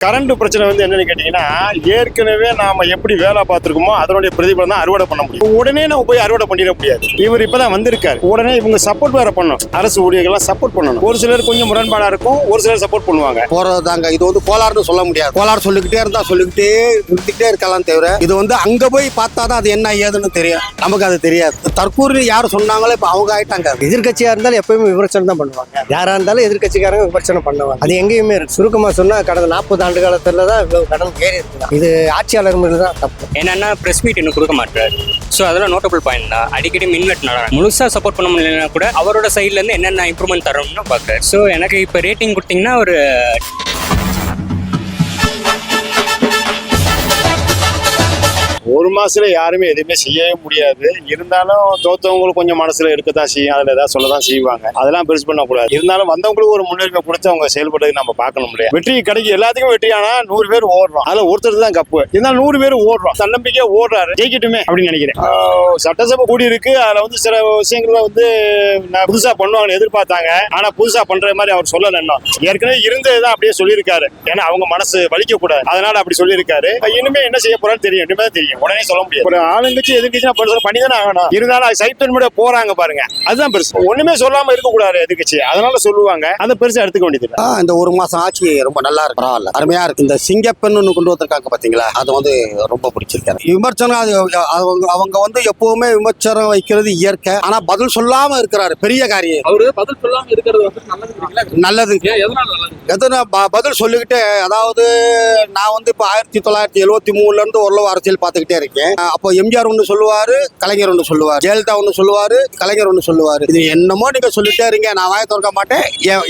Current பிரச்சனை வந்து என்னன்னு கேட்டீங்கன்னா, ஏற்கனவே நாம எப்படி வேலை பார்த்துருக்கோமோ அதனுடைய பிரதிபலன் தான் அறுவடை பண்ண முடியும். உடனே நம்ம போய் அறுவடை பண்ணிட முடியாது. இவர் இப்பதான் வந்திருக்காரு, உடனே இவங்க சப்போர்ட் வேற பண்ணணும். அரசு ஊழியர்கள்லாம் சப்போர்ட் பண்ணணும். ஒரு சிலர் கொஞ்சம் முரண்பாடா இருக்கும், ஒரு சிலர் சப்போர்ட் பண்ணுவாங்க. போறதாங்க இது வந்து கோளாறுன்னு சொல்ல முடியாது. கோளாறு சொல்லிக்கிட்டே இருந்தா சொல்லிக்கிட்டே இருக்கலாம் தவிர இது வந்து அங்க போய் பார்த்தாதான் அது என்ன ஏதுன்னு தெரியும். நமக்கு அது தெரியாது. தற்கூரி யார் சொன்னாங்களோ இப்ப அவங்க ஆயிட்டாங்க. எதிர்கட்சியா இருந்தாலும் எப்பயுமே விமர்சனம் தான் பண்ணுவாங்க. யாரா இருந்தாலும் எதிர்கட்சிக்காரங்க விமர்சனம் பண்ணுவாங்க. அது எங்கேயுமே இருக்கு. சுருக்கமா சொன்னா கடந்த 40 ஆண்டு காலத்துல தான் இவ்வளவு கடன் ஏறி இருக்கு. இது ஆட்சியாளர் மீது தான் தப்பு. என்னன்னா பிரஸ் மீட் இன்னும் கொடுக்க மாட்டாரு. ஸோ அதெல்லாம் நோட்டபிள் பாயிண்ட் தான். அடிக்கடி மின்வெட் நடக்கும். முழுசா சப்போர்ட் பண்ண முடியலன்னா கூட அவரோட சைட்ல இருந்து என்னென்ன இம்ப்ரூவ்மெண்ட் தரணும்னு பார்க்குறாரு. ஸோ எனக்கு இப்போ ரேட்டிங் கொடுத்தீங்கன்னா ஒரு ஒரு மாசத்துல யாருமே எதுவுமே செய்யவே முடியாது. இருந்தாலும் தோத்தவங்களுக்கு கொஞ்சம் மனசுல இருக்கதான் செய்யும். அதுல ஏதாவது சொல்லதான் செய்வாங்க. அதெல்லாம் பெருசு பண்ணக்கூடாது. இருந்தாலும் வந்தவங்களுக்கு ஒரு முன்னுரிமை கொடுத்து அவங்க செயல்படுறது நம்ம பார்க்கணும். முடியாது வெற்றி கிடைக்கும், எல்லாத்துக்கும் வெற்றி. ஆனா 100 பேர் ஓடுறோம், அதுல ஒருத்தர் தான் கப்பு. இருந்தாலும் 100 பேர் ஓடுறோம், தன்னம்பிக்கையா ஓடுறாரு, ஜெயிக்கட்டுமே அப்படின்னு நினைக்கிறேன். சட்டசபை கூடி இருக்கு. அதுல வந்து சில விஷயங்கள்ல வந்து புதுசா பண்ணுவாங்கன்னு எதிர்பார்த்தாங்க. ஆனா புதுசா பண்ற மாதிரி அவர் சொல்லல. ஏற்கனவே இருந்ததுதான் அப்படியே சொல்லியிருக்காரு. ஏன்னா அவங்க மனசு வலிக்க கூடாது, அதனால அப்படி சொல்லியிருக்காரு. இனிமே என்ன செய்ய போறான்னு தெரியும், இனிமே தெரியும். உடனே சொல்ல முடியாது. ஒரு ஆளுங்கட்சி எதிர்கட்சி பண்ணிதானே ஆகணும். இருந்தாலும் சைட்டன் கூட போறாங்க பாருங்க, அதுதான் பெருசு. ஒண்ணுமே சொல்லாம இருக்க கூடாது எதிர்கட்சி, அதனால சொல்லுவாங்க. அதை பெருசா எடுத்துக்க வேண்டியது. இந்த ஒரு மாசம் ஆட்சி ரொம்ப நல்லா இருக்கு, பரவாயில்ல, அருமையா இருக்கு. இந்த சிங்கப்பெண் கொண்டு வந்திருக்காங்க பாத்தீங்களா, அது வந்து ரொம்ப பிடிச்சிருக்காரு. விமர்சனம் அவங்க வந்து எப்பவுமே விமர்சனம் வைக்கிறது இயற்கை. ஆனா பதில் சொல்லாம இருக்கிறாரு, பெரிய காரியம். அவரு பதில் சொல்லாம இருக்கிறது வந்து நல்லது. எதனா பதில் சொல்லிக்கிட்டே, அதாவது நான் வந்து இப்ப 1973 இருந்து ஓரளவு அரசியல் பார்த்துக்கிட்டே இருக்கேன். அப்போ எம்ஜிஆர் ஒண்ணு சொல்லுவாரு, கலைஞர் ஒண்ணு சொல்லுவாரு, ஜெயலலிதா ஒண்ணு சொல்லுவாரு, கலைஞர் ஒண்ணு சொல்லுவாரு. இது என்னமோ நீங்க சொல்லிட்டே இருங்க, நான் வாய திறக்க மாட்டேன்,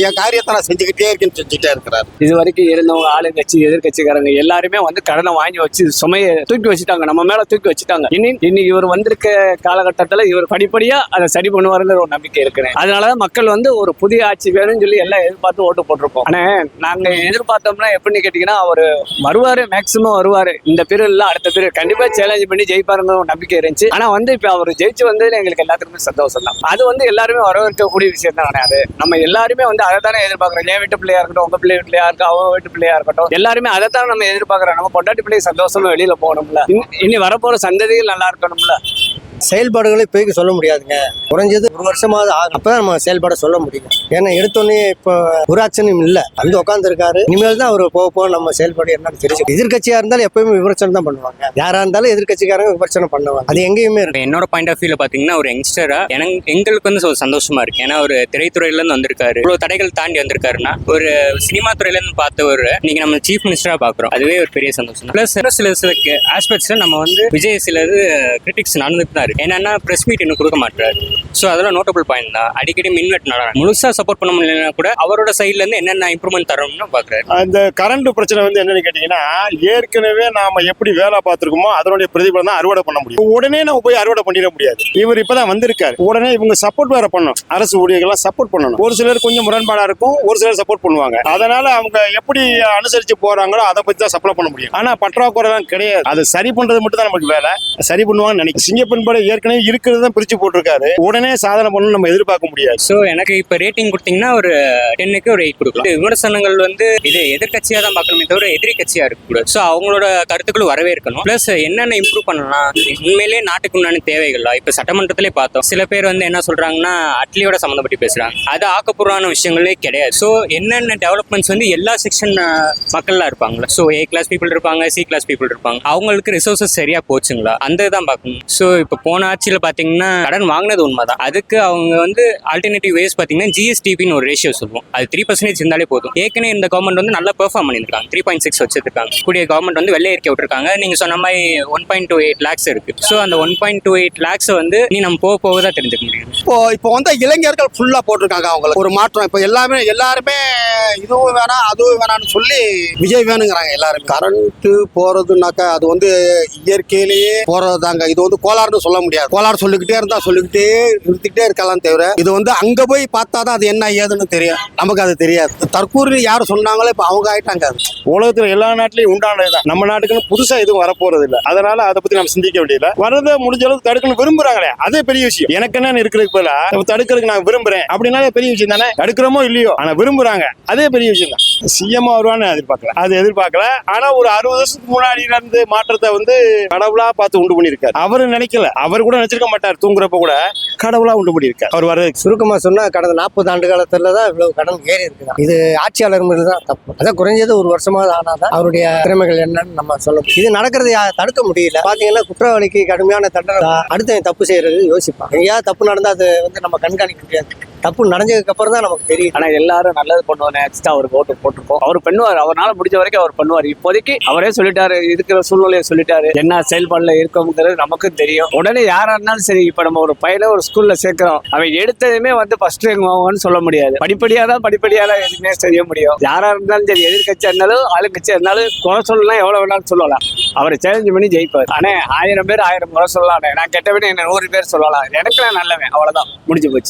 என் காரியத்தை நான் செஞ்சுக்கிட்டே இருக்கேன்னு செஞ்சுட்டே இருக்கிறாரு. இது வரைக்கும் இருந்தவங்க ஆளுங்கட்சி எதிர்கட்சிக்காரங்க எல்லாருமே வந்து கடனை வாங்கி வச்சு சுமையை தூக்கி வச்சுட்டாங்க, நம்ம மேல தூக்கி வச்சுட்டாங்க. இன்னைக்கு இவர் வந்திருக்க காலகட்டத்துல இவர் படிப்படியா அதை சரி பண்ணுவாருங்கிற ஒரு நம்பிக்கை இருக்கிறேன். அதனாலதான் மக்கள் வந்து ஒரு புதிய ஆட்சி வேணும்னு சொல்லி எல்லாம் எதிர்பார்த்து ஓட்டு போட்டிருக்கோம். ஆனா நாங்க எதிர்பார்த்தோம்னா எப்படின்னு கேட்டீங்கன்னா, அவர் வருவாரு, மேக்சிமம் வருவாரு. இந்த பீரியட்ல அடுத்த பீரியட் கண்டிப்பா சேலஞ்ச் பண்ணி ஜெயிப்பாருங்கிற ஒரு நம்பிக்கை இருந்துச்சு. ஆனா வந்து இப்ப அவர் ஜெயிச்சு வந்ததுல எங்களுக்கு எல்லாத்துக்குமே சந்தோஷம் தான். அது வந்து எல்லாருமே வரவேற்கக்கூடிய விஷயம் தான். அது நம்ம எல்லாருமே வந்து அதை தானே எதிர்பார்க்கிறோம். என் வீட்டு பிள்ளையா இருக்கட்டும், உங்க பிள்ளை வீட்லயா இருக்கட்டும், அவங்க வீட்டு பிள்ளையா இருக்கட்டும், எல்லாருமே அதை தான் நம்ம எதிர்பார்க்கிறோம். நம்ம பொண்டாட்டி பிள்ளை சந்தோஷமா வெளியில போகணும்ல, இனி வரப்போற சந்ததிகள் நல்லா இருக்கணும்ல. செயல்பாடுகளை இப்போதைக்கு சொல்ல முடியாதுங்க. குறைஞ்சது 1 வருஷமாவது ஆகும், அப்பதான் நம்ம செயல்பாட சொல்ல முடியும். ஏன்னா எடுத்தோடனே இப்போ ஒரு ஆக்ஷனும் இல்லை, வந்து உட்காந்துருக்காரு. இனிமேல் தான் அவர் போக நம்ம செயல்பாடு என்னன்னு தெரிஞ்சு. எதிர்கட்சியா இருந்தாலும் எப்பயுமே விமர்சனம் தான் பண்ணுவாங்க. யாரா இருந்தாலும் எதிர்கட்சிக்காரங்க விமர்சனம் பண்ணுவாங்க. அது எங்கேயுமே இருக்கு. என்னோட பாயிண்ட் ஆஃப் வியூல பாத்தீங்கன்னா, ஒரு யங்ஸ்டரா எங்களுக்கு வந்து சந்தோஷமா இருக்கு. ஏன்னா ஒரு திரைத்துறையில இருந்து வந்திருக்காரு, இவ்வளவு தடைகள் தாண்டி வந்திருக்காருன்னா, ஒரு சினிமா துறையில இருந்து பார்த்தவர் இன்னைக்கு நம்ம சீஃப் மினிஸ்டரா பாக்குறோம். அதுவே ஒரு பெரிய சந்தோஷம். பிளஸ் சில ஆஸ்பெக்ட்ஸ்ல நம்ம வந்து விஜய் சிலது கிரிட்டிக்ஸ் நடந்துட்டு தான். என்னன்னா பிரஸ் மீட் இன்னும் கொடுக்க மாட்டாரு. ஸோ அதெல்லாம் நோட்டபிள் பாயிண்ட் தான். அடிக்கடி மின்வெட் நடக்கும். முழுசா சப்போர்ட் பண்ண முடியலன்னா கூட அவரோட சைட்ல இருந்து என்னென்ன இம்ப்ரூவ்மெண்ட் தரணும்னு பாக்குறாரு. அந்த கரண்ட் பிரச்சனை வந்து என்னன்னு கேட்டீங்கன்னா, ஏற்கனவே நாம எப்படி வேலை பார்த்துருக்கோமோ அதனுடைய பிரதிபலன் தான் அறுவடை பண்ண முடியும். உடனே நம்ம போய் அறுவடை பண்ணிட முடியாது. இவர் இப்பதான் வந்திருக்காரு, உடனே இவங்க சப்போர்ட் வேற பண்ணணும். அரசு ஊழியர்கள்லாம் சப்போர்ட் பண்ணணும். ஒரு சிலர் கொஞ்சம் முரண்பாடா இருக்கும், ஒரு சிலர் சப்போர்ட் பண்ணுவாங்க. அதனால அவங்க எப்படி அனுசரிச்சு போறாங்களோ அதை பத்தி தான் சப்ளை பண்ண முடியும். ஆனா பற்றாக்குறை கிடையாது. அதை சரி பண்றது மட்டும் தான் நமக்கு வேலை. சரி பண்ணுவாங்கன்னு நினைக்கிறேன். சிங்கப்பெண் படம் ஏற்கனவே இருக்கிறது தான் பிரிச்சு போட்டிருக்காரு, உடனே சாதனை பண்ணணும் நம்ம எதிர்பார்க்க முடியாது. ஸோ எனக்கு இப்போ ரேட்டிங் கொடுத்தீங்கன்னா ஒரு 10க்கு ஒரு 8 கொடுக்கலாம். விமர்சனங்கள் வந்து இது எதிர்கட்சியா தான் பார்க்கணுமே தவிர எதிரி கட்சியா இருக்கக்கூடாது. ஸோ அவங்களோட கருத்துக்கள் வரவேற்கணும். பிளஸ் என்னென்ன இம்ப்ரூவ் பண்ணலாம், உண்மையிலேயே நாட்டுக்கு உண்டான தேவைகள். இப்போ சட்டமன்றத்திலே பார்த்தோம், சில பேர் வந்து என்ன சொல்றாங்கன்னா அட்லியோட சம்மந்தப்பட்டு பேசுறாங்க. அது ஆக்கப்பூர்வமான விஷயங்களே கிடையாது. ஸோ என்னென்ன டெவலப்மெண்ட்ஸ் வந்து எல்லா செக்ஷன் மக்கள்லாம் இருப்பாங்களா. ஸோ A கிளாஸ் பீப்புள் இருப்பாங்க, C கிளாஸ் பீப்புள் இருப்பாங்க. அவங்களுக்கு ரிசோர்ஸஸ் சரியா போச்சுங்களா, அந்த தான் பார்க்கணும். ஸோ இப்போ போன ஆட்சியில் பார்த்தீங்கன்னா கடன் வாங்கினது உண்மைதான். அதுக்கு அவங்க வந்து ஆல்டர்னேட்டிவ் வேஸ் பார்த்தீங்கன்னா GSTPன்னு ஒரு ரேஷியோ சொல்லுவோம், அது 3% இருந்தாலே போதும். ஏற்கனவே இந்த கவர்மெண்ட் வந்து நல்லா பெர்ஃபார்ம் பண்ணியிருக்காங்க. 3.6 வச்சிருக்காங்க. கூடிய கவர்மெண்ட் வந்து வெள்ளை அறிக்கை விட்டுருக்காங்க. நீங்க சொன்ன மாதிரி 1.28 lakhs இருக்கு. ஸோ அந்த 1.28 lakhs வந்து நீ நம்ம போக தான் தெரிஞ்சுக்க முடியும். இப்போ வந்து இளைஞர்கள் ஃபுல்லா போட்டிருக்காங்க. அவங்களுக்கு ஒரு மாற்றம். இப்போ எல்லாருமே இதுவும் வேணாம் அதுவும் வேணாம்னு சொல்லி விஜய் வேணுங்கிறாங்க எல்லாரும். கரண்ட் போறதுனாக்கா அது வந்து இயற்கையிலேயே போறதுதாங்க. இது வந்து கோளாறுன்னு சொல்ல சொல்ல முடியாது. கோளாறு சொல்லிக்கிட்டே இருந்தா சொல்லிக்கிட்டே நிறுத்திக்கிட்டே இருக்கலாம் தவிர இது வந்து அங்க போய் பார்த்தாதான் அது என்ன ஏதுன்னு தெரியும். நமக்கு அது தெரியாது. தற்கூரி யார் சொன்னாங்களோ இப்ப அவங்க ஆயிட்டாங்க. உலகத்துல எல்லா நாட்டிலையும் உண்டானதுதான். நம்ம நாட்டுக்குன்னு புதுசா எதுவும் வரப்போறது இல்ல. அதனால அதை பத்தி நம்ம சிந்திக்க வேண்டியதில்லை. வரதை முடிஞ்ச அளவுக்கு தடுக்கணும்னு விரும்புறாங்களே, அதே பெரிய விஷயம். எனக்கு என்ன இருக்கிறதுக்கு போல தடுக்கிறதுக்கு நான் விரும்புறேன் அப்படின்னாலே பெரிய விஷயம் தானே. தடுக்கிறோமோ இல்லையோ, ஆனா விரும்புறாங்க, அதே பெரிய விஷயம் தான். சிஎம் வருவான்னு எதிர்பார்க்கல, அது எதிர்பார்க்கல. ஆனா ஒரு 60 வருஷத்துக்கு முன்னாடி இருந்து மாற்றத்தை வந்து கடவுளா பார்த்து உண்டு பண்ணிருக்காரு. அவரு நினைக்கல, அவர் கூட நினைச்சிருக்க மாட்டார். தூங்குறப்ப கூட கடவுளா உண்டு பண்ணிருக்காரு அவர். வர சுருக்கமா சொன்னா கடந்த 40 ஆண்டு காலத்துல தான் இவ்வளவு கடன் ஏறி இருக்குதான். இது ஆட்சியாளர் மேல தான் தப்பு. அதான் குறைஞ்சது ஒரு வருஷமாவது ஆனாதான் அவருடைய திறமைகள் என்னன்னு நம்ம சொல்ல முடியும். இது நடக்கிறது தடுக்க முடியல. பாத்தீங்கன்னா குற்றவாளிக்கு கடுமையான தண்டனை, அடுத்த தப்பு செய்யறது யோசிப்பான். எங்கேயாவது தப்பு நடந்தா அது வந்து நம்ம கண்காணிக்க முடியாது. தப்பு நடந்ததுக்கு அப்புறம் தான் நமக்கு தெரியும். ஆனா எல்லாரும் நல்லது பண்ணுவாங்க, எக்ஸ்ட்ரா அவருக்கு ஓட்டு போட்டிருக்கோம். அவர் பண்ணுவார், அவரால் முடிஞ்ச வரைக்கும் அவர் பண்ணுவார். இப்போதைக்கு அவரே சொல்லிட்டாரு, இருக்கிற சூழ்நிலையை சொல்லிட்டாரு, என்ன செயல்பாடுல இருக்கோங்கிறது நமக்கும் தெரியும். உடனே யாரா இருந்தாலும் சரி, இப்ப நம்ம ஒரு பையனை ஒரு ஸ்கூல்ல சேர்க்கிறோம், அவன் எடுத்ததுமே வந்து ஃபர்ஸ்ட் ரேங்க் வாங்குவான்னு சொல்ல முடியாது. படிப்படியா தான் எதுவுமே செய்ய முடியும். யாரா இருந்தாலும் சரி, எதிர்கட்சியா இருந்தாலும் ஆளுங்கட்சியா இருந்தாலும் குறை சொல்லலாம், எவ்வளவு வேணாலும் சொல்லலாம். அவரை சேலஞ்ச் பண்ணி ஜெயிப்பார். ஆனா 1000 பேர் 1000 குறை சொல்லலாம். நான் கெட்டவனே என்ன 100 பேர் சொல்லலாம். எனக்கு நான் நல்லவன், அவ்வளவுதான், முடிஞ்சு போச்சு.